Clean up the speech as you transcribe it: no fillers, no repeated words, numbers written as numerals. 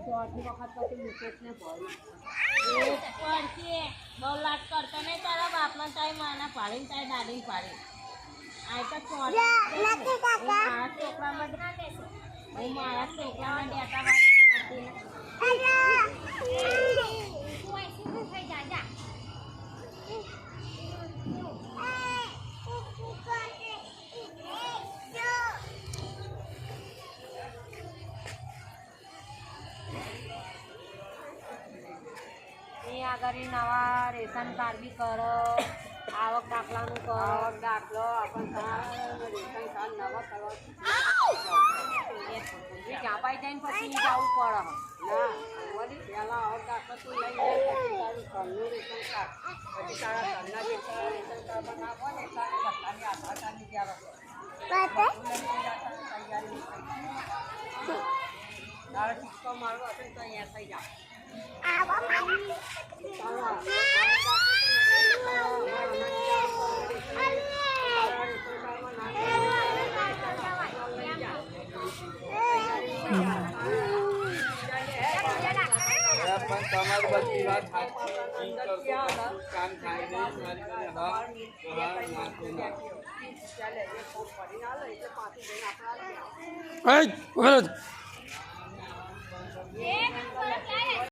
ચોથી વખત પછી મુકેશને ભર્યું પડશે બહુ લાટ કરતો નહીં તારા બાપનો તારી માના પાડીને તારી દાદીને પાડી આ તો મારા છોકરામાં હું મારા છોકરામાં ડેટા કરતી આગળ નવા રેશન કાર્ડ બી કરો આવક દાખલાનું કરો આવક દાખલો આપણને રેશન કાર્ડ નવા કરવા ક્યાં પાઈ જઈને પછી જવું પડે ના વળી પહેલાં આવક દાખલો તું લઈ જાય પછી તારું ઘરનું રેશન કાર્ડ પછી તારા ઘરના જે રેશન કાર્ડમાં નાખો ને તારે બધાની આધાર કાર્ડની ત્યારે તારે સિક્કો મારવો હશે તો અહીંયા થઈ જાય તમારી બધી વાત કામ થાય નહીં